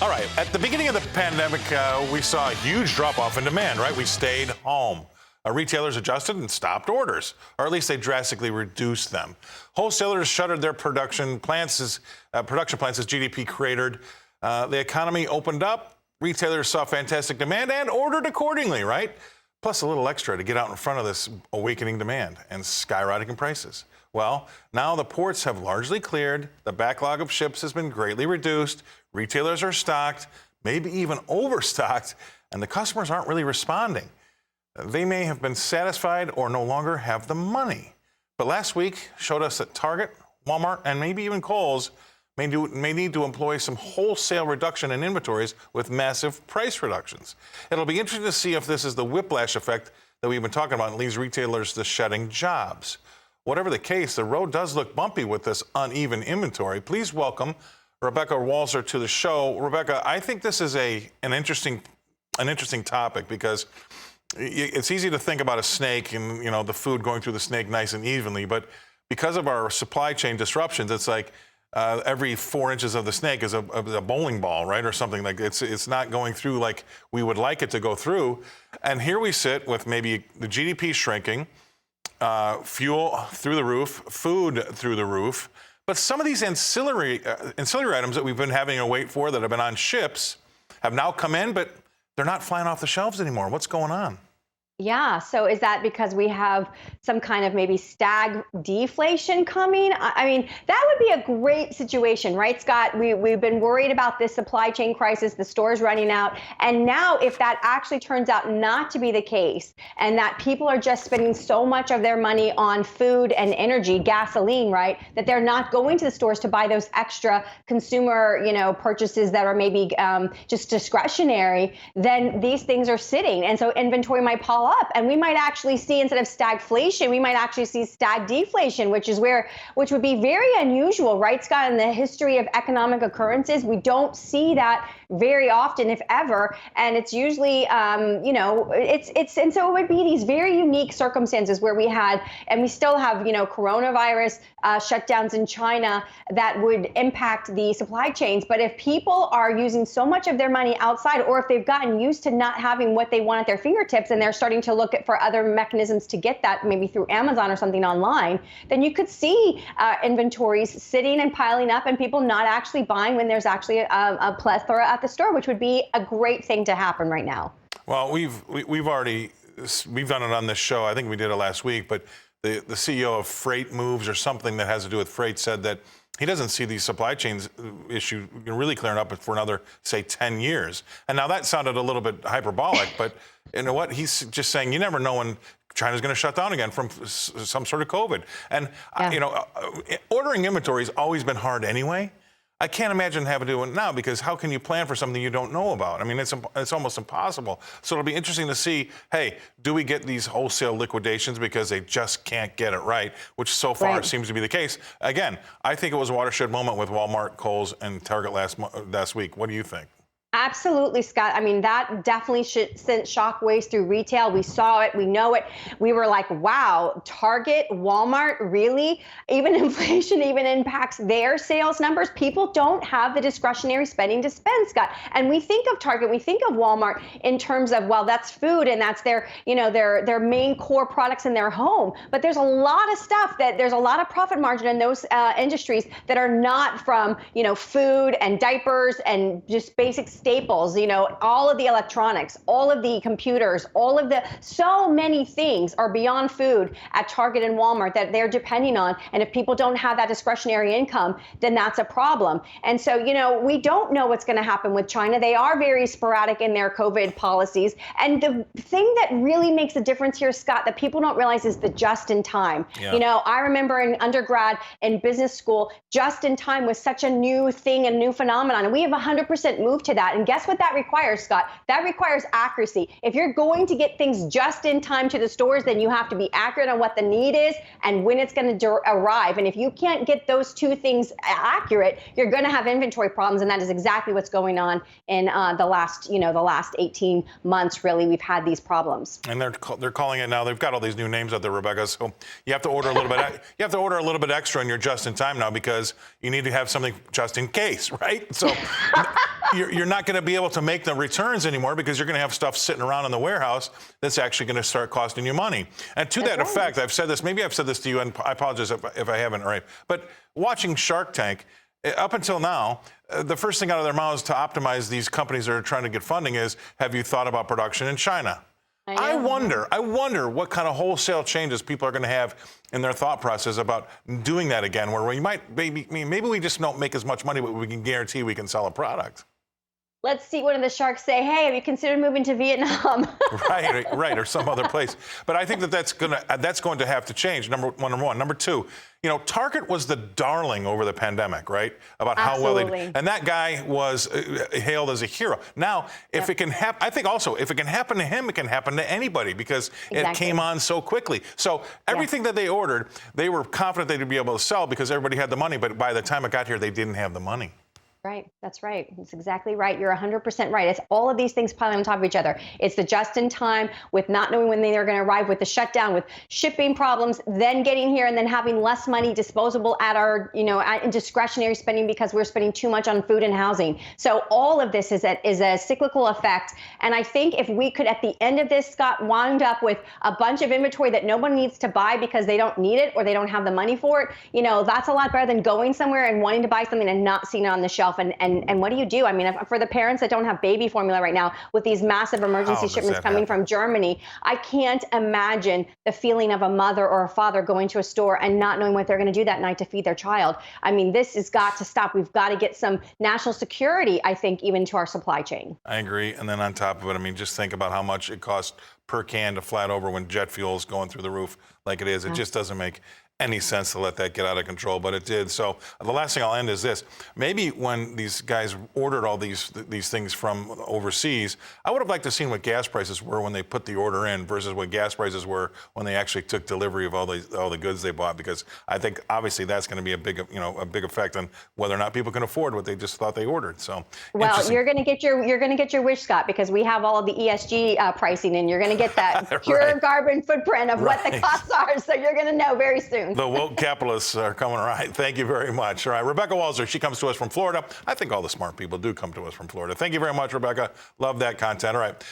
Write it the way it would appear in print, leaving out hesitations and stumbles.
All right, at the beginning of the pandemic, we saw a huge drop-off in demand, right? We stayed home. Retailers adjusted and stopped orders, or at least they drastically reduced them. Wholesalers shuttered their production plants as GDP cratered. The economy opened up. Retailers saw fantastic demand and ordered accordingly, right? Plus a little extra to get out in front of this awakening demand and skyrocketing prices. Well, now the ports have largely cleared. The backlog of ships has been greatly reduced. Retailers are stocked, maybe even overstocked, and the customers aren't really responding. They may have been satisfied or no longer have the money. But last week showed us that Target, Walmart, and maybe even Kohl's may need to employ some wholesale reduction in inventories with massive price reductions. It'll be interesting to see if this is the whiplash effect that we've been talking about and leaves retailers to shedding jobs. Whatever the case, the road does look bumpy with this uneven inventory. Please welcome Rebecca Walser to the show. Rebecca, I think this is an interesting topic because it's easy to think about a snake and, you know, the food going through the snake nice and evenly, but because of our supply chain disruptions, it's like every 4 inches of the snake is a bowling ball, right, or something. Like it's not going through like we would like it to go through. And here we sit with maybe the GDP shrinking, fuel through the roof, food through the roof, but some of these ancillary items that we've been having to wait for that have been on ships have now come in, but they're not flying off the shelves anymore. What's going on? Yeah. So is that because we have some kind of maybe stag deflation coming? I mean, that would be a great situation, right, Scott? We've been worried about this supply chain crisis, the stores running out. And now if that actually turns out not to be the case and that people are just spending so much of their money on food and energy, gasoline, right, that they're not going to the stores to buy those extra consumer, purchases that are maybe just discretionary, then these things are sitting. And so inventory might pile up, and we might actually see, instead of stagflation, we might actually see stag deflation, which would be very unusual, right, Scott? In the history of economic occurrences, we don't see that very often, if ever, and it's usually, and so it would be these very unique circumstances where we had, and we still have, coronavirus shutdowns in China that would impact the supply chains. But if people are using so much of their money outside, or if they've gotten used to not having what they want at their fingertips and they're starting to look for other mechanisms to get that, maybe through Amazon or something online, then you could see inventories sitting and piling up and people not actually buying when there's actually a plethora at the store, which would be a great thing to happen right now. Well, we've done it on this show. I think we did it last week, but the CEO of Freight Moves, or something that has to do with freight, said that he doesn't see these supply chains issue really clearing up for another, say, 10 years. And now that sounded a little bit hyperbolic, but you know what? He's just saying you never know when China's going to shut down again from some sort of COVID. And, ordering inventory has always been hard anyway. I can't imagine having to do it now, because how can you plan for something you don't know about? I mean, it's almost impossible. So it'll be interesting to see, hey, do we get these wholesale liquidations because they just can't get it right, which so far seems to be the case. Again, I think it was a watershed moment with Walmart, Kohl's, and Target last week. What do you think? Absolutely, Scott. I mean, that definitely sent shockwaves through retail. We saw it. We know it. We were like, wow, Target, Walmart, really? Even inflation even impacts their sales numbers. People don't have the discretionary spending to spend, Scott. And we think of Target, we think of Walmart in terms of, well, that's food and that's their main core products in their home. But there's a lot of stuff there's a lot of profit margin in those industries that are not from, food and diapers and just basic staples, all of the electronics, all of the computers, so many things are beyond food at Target and Walmart that they're depending on. And if people don't have that discretionary income, then that's a problem. And so, we don't know what's going to happen with China. They are very sporadic in their COVID policies. And the thing that really makes a difference here, Scott, that people don't realize is the just in time. Yeah. I remember in undergrad in business school, just in time was such a new thing, a new phenomenon. And we have 100% moved to that. And guess what that requires, Scott? That requires accuracy. If you're going to get things just in time to the stores, then you have to be accurate on what the need is and when it's going to arrive. And if you can't get those two things accurate, you're going to have inventory problems. And that is exactly what's going on in the last 18 months. Really, we've had these problems. And they're calling it now. They've got all these new names out there, Rebecca. So you have to order a little bit. You have to order a little bit extra in your just in time now, because you need to have something just in case, right? So you're not going to be able to make the returns anymore because you're going to have stuff sitting around in the warehouse that's actually going to start costing you money. And to that effect, I've said this, maybe I've said this to you, and I apologize if I haven't, right? But watching Shark Tank, up until now, the first thing out of their mouths to optimize these companies that are trying to get funding is, have you thought about production in China? I wonder what kind of wholesale changes people are going to have in their thought process about doing that again, where we might, maybe we just don't make as much money, but we can guarantee we can sell a product. Let's see one of the sharks say, hey, have you considered moving to Vietnam? right, or some other place. But I think that's going to have to change, number one. Number two, Target was the darling over the pandemic, right? About how well they did. And that guy was hailed as a hero. Now, if it can happen, I think also, if it can happen to him, it can happen to anybody because it came on so quickly. So everything that they ordered, they were confident they'd be able to sell because everybody had the money. But by the time it got here, they didn't have the money. Right. That's right. That's exactly right. You're 100% right. It's all of these things piling on top of each other. It's the just in time with not knowing when they are going to arrive, with the shutdown, with shipping problems, then getting here and then having less money disposable at our, in discretionary spending because we're spending too much on food and housing. So all of this is a cyclical effect. And I think if we could, at the end of this, Scott, wind up with a bunch of inventory that no one needs to buy because they don't need it or they don't have the money for it, that's a lot better than going somewhere and wanting to buy something and not seeing it on the shelf. And what do you do? I mean, for the parents that don't have baby formula right now, with these massive emergency shipments coming from Germany, I can't imagine the feeling of a mother or a father going to a store and not knowing what they're going to do that night to feed their child. I mean, this has got to stop. We've got to get some national security, I think, even to our supply chain. I agree. And then on top of it, I mean, just think about how much it costs per can to flat over when jet fuel is going through the roof like it is. It just doesn't make any sense to let that get out of control, but it did. So the last thing I'll end is this. Maybe when these guys ordered all these things from overseas, I would have liked to have seen what gas prices were when they put the order in versus what gas prices were when they actually took delivery of all the goods they bought, because I think obviously that's going to be a big effect on whether or not people can afford what they just thought they ordered. So well, you're going to get your wish, Scott, because we have all of the ESG pricing, and you're going to get that pure carbon footprint of what the costs are. So you're going to know very soon. The woke capitalists are coming around. Thank you very much. All right, Rebecca Walser, she comes to us from Florida. I think all the smart people do come to us from Florida. Thank you very much, Rebecca. Love that content. All right.